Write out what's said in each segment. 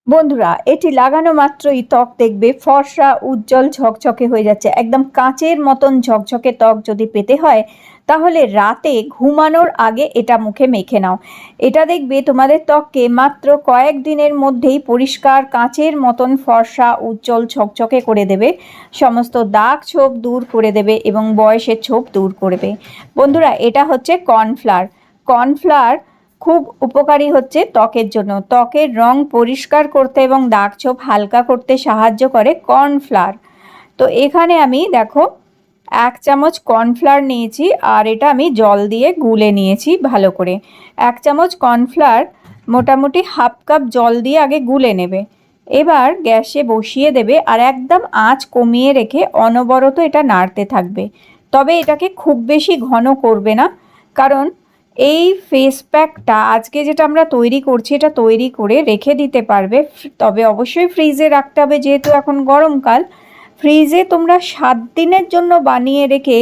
বন্ধুরা, এটি লাগানো মাত্রই ত্বক দেখবে ফর্সা, উজ্জ্বল, ঝকঝকে হয়ে যাচ্ছে। একদম কাঁচের মতন ঝকঝকে ত্বক যদি পেতে হয়, তাহলে রাতে ঘুমানোর আগে এটা মুখে মেখে নাও। এটা দেখবে তোমাদের ত্বককে মাত্র কয়েক দিনের মধ্যেই পরিষ্কার কাঁচের মতন ফর্সা, উজ্জ্বল, ঝকঝকে করে দেবে। সমস্ত দাগ ছোপ দূর করে দেবে এবং বয়সের ছোপ দূর করবে। বন্ধুরা, এটা হচ্ছে কর্নফ্লাওয়ার। কর্নফ্লাওয়ার খুব উপকারী হচ্ছে ত্বকের জন্য। ত্বকের রং পরিষ্কার করতে এবং দাগ ছোপ হালকা করতে সাহায্য করে কর্নফ্লাওয়ার। তো এখানে আমি দেখো 1 চামচ কর্নফ্লাওয়ার নিয়েছি, আর এটা আমি জল দিয়ে গুলে নিয়েছি ভালো করে। 1 চামচ কর্নফ্লাওয়ার মোটামুটি হাফ কাপ জল দিয়ে আগে গুলে নেবে। এবার গ্যাসে বসিয়ে দেবে আর একদম আঁচ কমিয়ে রেখে অনবরত এটা নাড়তে থাকবে। তবে এটাকে খুব বেশি ঘন করবে না, কারণ এই ফেস প্যাকটা আজকে যেটা আমরা তৈরি করছি, এটা তৈরি করে রেখে দিতে পারবে। তবে অবশ্যই ফ্রিজে রাখতে হবে, যেহেতু এখন গরমকাল। ফ্রিজে তোমরা 7 দিনের জন্য বানিয়ে রেখে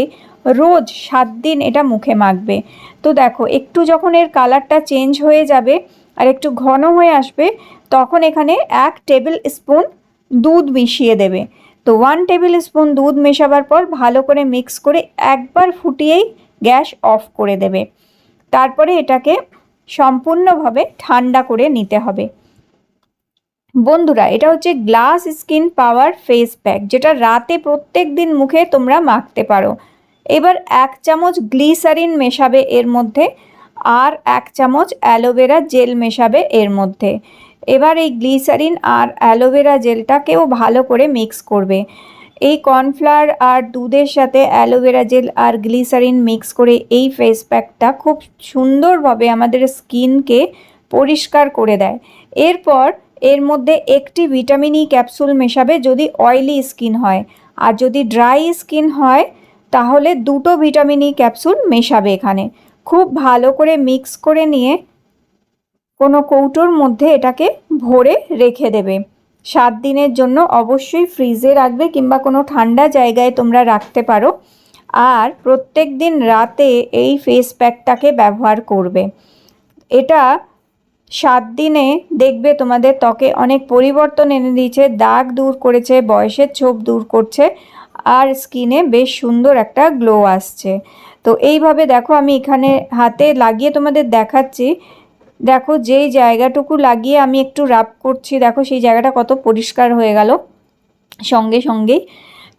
রোজ 7 দিন এটা মুখে মাখবে। তো দেখো, একটু যখন এর কালারটা চেঞ্জ হয়ে যাবে আর একটু ঘন হয়ে আসবে, তখন এখানে 1 টেবিল স্পুন দুধ মিশিয়ে দেবে। তো 1 টেবিল স্পুন দুধ মেশাবার পর ভালো করে মিক্স করে একবার ফুটিয়েই গ্যাস অফ করে দেবে। তারপরে এটাকে সম্পূর্ণভাবে ঠান্ডা করে নিতে হবে। বন্ধুরা, এটা হচ্ছে গ্লাস স্কিন পাওয়ার ফেস প্যাক, যেটা রাতে প্রত্যেক দিন মুখে তোমরা মাখতে পারো। এবার 1 চামচ গ্লিসারিন মেশাবে এর মধ্যে, আর 1 চামচ অ্যালোভেরা জেল মেশাবে এর মধ্যে। এবার এই গ্লিসারিন আর অ্যালোভেরা জেলটাকেও ভালো করে মিক্স করবে। এই কর্নফ্লাওয়ার আর দুধের সাথে অ্যালোভেরা জেল আর গ্লিসারিন মিক্স করে এই ফেস প্যাকটা খুব সুন্দরভাবে আমাদের স্কিনকে পরিষ্কার করে দেয়। এরপর এর মধ্যে একটি ভিটামিন ই ক্যাপসুল মেশাবে যদি অয়েলি স্কিন হয়, আর যদি ড্রাই স্কিন হয় তাহলে 2টো ভিটামিন ই ক্যাপসুল মেশাবে এখানে। খুব ভালো করে মিক্স করে নিয়ে কোনো কৌটোর মধ্যে এটাকে ভরে রেখে দেবে। 7 দিনের জন্য অবশ্যই ফ্রিজে রাখবে, কিংবা কোনো ঠান্ডা জায়গায় তোমরা রাখতে পারো। আর প্রত্যেক দিন রাতে এই ফেস প্যাকটাকে ব্যবহার করবে। এটা 7 দিনে দেখবে তোমাদের ত্বকে অনেক পরিবর্তন এনে দিয়েছে, দাগ দূর করেছে, বয়সের ছোপ দূর করছে, আর স্কিনে বেশ সুন্দর একটা গ্লো আসছে। তো এইভাবে দেখো, আমি এখানে হাতে লাগিয়ে তোমাদের দেখাচ্ছি। দেখো, যেই জায়গাটুকু লাগিয়ে আমি একটু রাব করছি, দেখো সেই জায়গাটা কত পরিষ্কার হয়ে গেল সঙ্গে সঙ্গেই।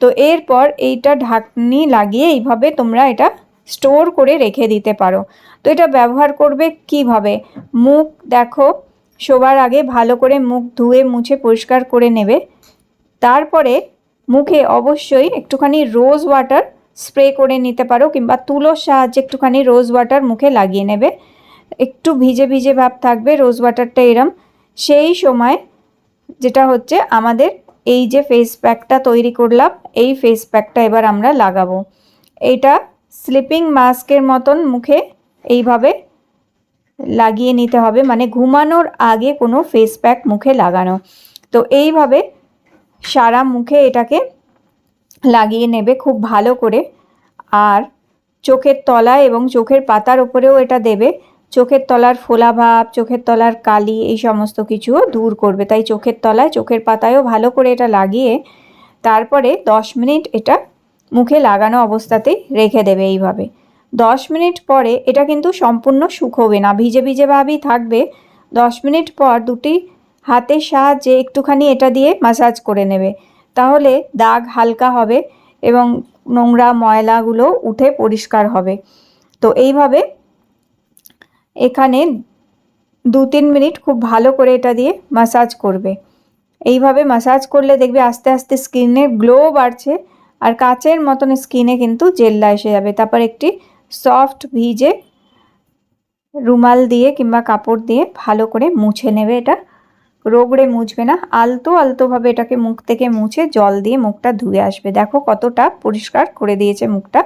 তো এরপর এইটা ঢাকনি লাগিয়ে এইভাবে তোমরা এটা স্টোর করে রেখে দিতে পারো। তো এটা ব্যবহার করবে কিভাবে? মুখ দেখো, শোবার আগে ভালো করে মুখ ধুয়ে মুছে পরিষ্কার করে নেবে। তারপরে মুখে অবশ্যই একটুখানি রোজ ওয়াটার স্প্রে করে নিতে পারো, কিংবা তুলোর সাহায্যে একটুখানি রোজ ওয়াটার মুখে লাগিয়ে নেবে। একটু ভিজে ভিজে ভাব থাকবে রোজ ওয়াটারটা এরম। সেই সময় যেটা হচ্ছে, আমাদের এই যে ফেস প্যাকটা তৈরি করলাম, এই ফেস প্যাকটা এবার আমরা লাগাবো। এটা স্লিপিং মাস্কের মতন মুখে এইভাবে লাগিয়ে নিতে হবে, মানে ঘুমানোর আগে কোনো ফেস প্যাক মুখে লাগানো। তো এইভাবে সারা মুখে এটাকে লাগিয়ে নেবে খুব ভালো করে। আর চোখের তলায় এবং চোখের পাতার ওপরেও এটা দেবে। চোখের তলার ফোলা ভাব, চোখের তলার কালি, এই সমস্ত কিছুও দূর করবে। তাই চোখের তলায়, চোখের পাতায়ও ভালো করে এটা লাগিয়ে তারপরে 10 মিনিট এটা মুখে লাগানো অবস্থাতেই রেখে দেবে এইভাবে। 10 মিনিট পরে এটা কিন্তু সম্পূর্ণ শুকোবে না, ভিজে ভিজে ভাবই থাকবে। 10 মিনিট পর দুটি হাতের সাহায্যে একটুখানি এটা দিয়ে ম্যাসাজ করে নেবে, তাহলে দাগ হালকা হবে এবং নোংরা ময়লাগুলো উঠে পরিষ্কার হবে। তো এইভাবে এখানে 2-3 মিনিট খুব ভালো করে এটা দিয়ে ম্যাসাজ করবে। এইভাবে ম্যাসাজ করলে দেখবে আস্তে আস্তে স্কিনের গ্লো বাড়ছে, আর কাচের মতন স্কিনে কিন্তু জেল্লা এসে যাবে। তারপর একটি সফট ভিজে রুমাল দিয়ে কিংবা কাপড় দিয়ে ভালো করে মুছে নেবে। এটা রোগড়ে মুছবে না, আলতো আলতোভাবে এটাকে মুখ থেকে মুছে জল দিয়ে মুখটা ধুয়ে আসবে। দেখো কতটা পরিষ্কার করে দিয়েছে মুখটা।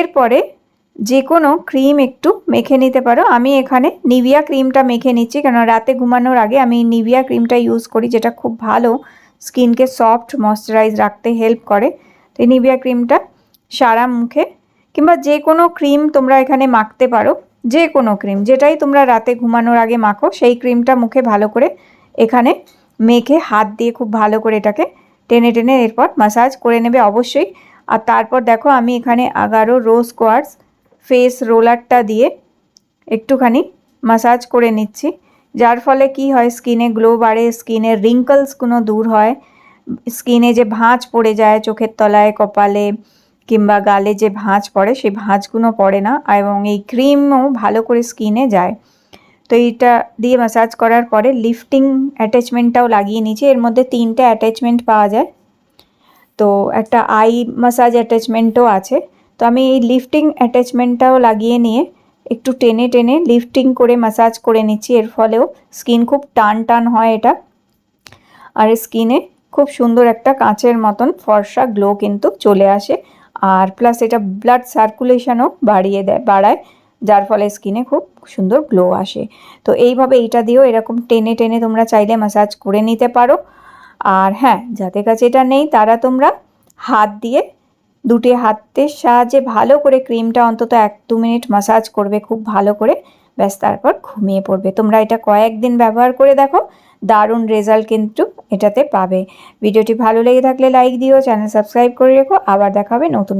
এরপরে যে কোনো ক্রিম একটু মেখে নিতে পারো। আমি এখানে নিভিয়া ক্রিমটা মেখে নিচ্ছি, কেন রাতে ঘুমানোর আগে আমি নিভিয়া ক্রিমটা ইউজ করি, যেটা খুব ভালো স্কিনকে সফট ময়শ্চারাইজ রাখতে হেল্প করে। তো এই নিভিয়া ক্রিমটা সারা মুখে, কিংবা যে কোনো ক্রিম তোমরা এখানে মাখতে পারো, যে কোনো ক্রিম যেটাই তোমরা রাতে ঘুমানোর আগে মাখো, সেই ক্রিমটা মুখে ভালো করে এখানে মেখে হাত দিয়ে খুব ভালো করে এটাকে টেনে টেনে এরপর ম্যাসাজ করে নেবে অবশ্যই। আর তারপর দেখো আমি এখানে আগারো রোজ কোয়ার্টজ ফেস রোলারটা দিয়ে একটুখানি ম্যাসাজ করে নিচ্ছি, যার ফলে কি হয় স্কিনে গ্লো বাড়ে, স্কিনের রিঙ্কলসগুলো দূর হয়, স্কিনে যে ভাঁজ পড়ে যায় চোখের তলায়, কপালে কিংবা গালে যে ভাঁজ পড়ে সেই ভাঁজগুলো পড়ে না, এবং এই ক্রিমও ভালো করে স্কিনে যায়। তো এইটা দিয়ে ম্যাসাজ করার পরে লিফটিং অ্যাটাচমেন্টটাও লাগিয়ে নিয়েছি। এর মধ্যে 3টে অ্যাটাচমেন্ট পাওয়া যায়, তো একটা আই ম্যাসাজ অ্যাটাচমেন্টও আছে। তো আমি এই লিফটিং অ্যাটাচমেন্টটাও লাগিয়ে নিয়ে একটু টেনে টেনে লিফটিং করে ম্যাসাজ করে নিচ্ছি। এর ফলেও স্কিন খুব টান টান হয় এটা, আর স্কিনে খুব সুন্দর একটা কাঁচের মতন ফর্সা গ্লো কিন্তু চলে আসে। আর প্লাস এটা ব্লাড সার্কুলেশনও বাড়ায়, যার ফলে স্কিনে খুব সুন্দর গ্লো আসে। তো এইভাবে এইটা দিয়েও এরকম টেনে টেনে তোমরা চাইলে ম্যাসাজ করে নিতে পারো। আর হ্যাঁ, যাদের কাছে এটা নেই তারা তোমরা হাত দিয়ে দুটি হাতের সাহায্যে ভালো করে ক্রিমটা অন্তত 1-2 মিনিট ম্যাসাজ করবে খুব ভালো করে, ব্যাস তারপর ঘুমিয়ে পড়বে। তোমরা এটা কয়েকদিন ব্যবহার করে দেখো, দারুণ রেজাল্ট কিন্তু এটাতে পাবে। ভিডিওটি ভালো লেগে থাকলে লাইক দিও, চ্যানেল সাবস্ক্রাইব করে রেখো। আবার দেখা হবে নতুন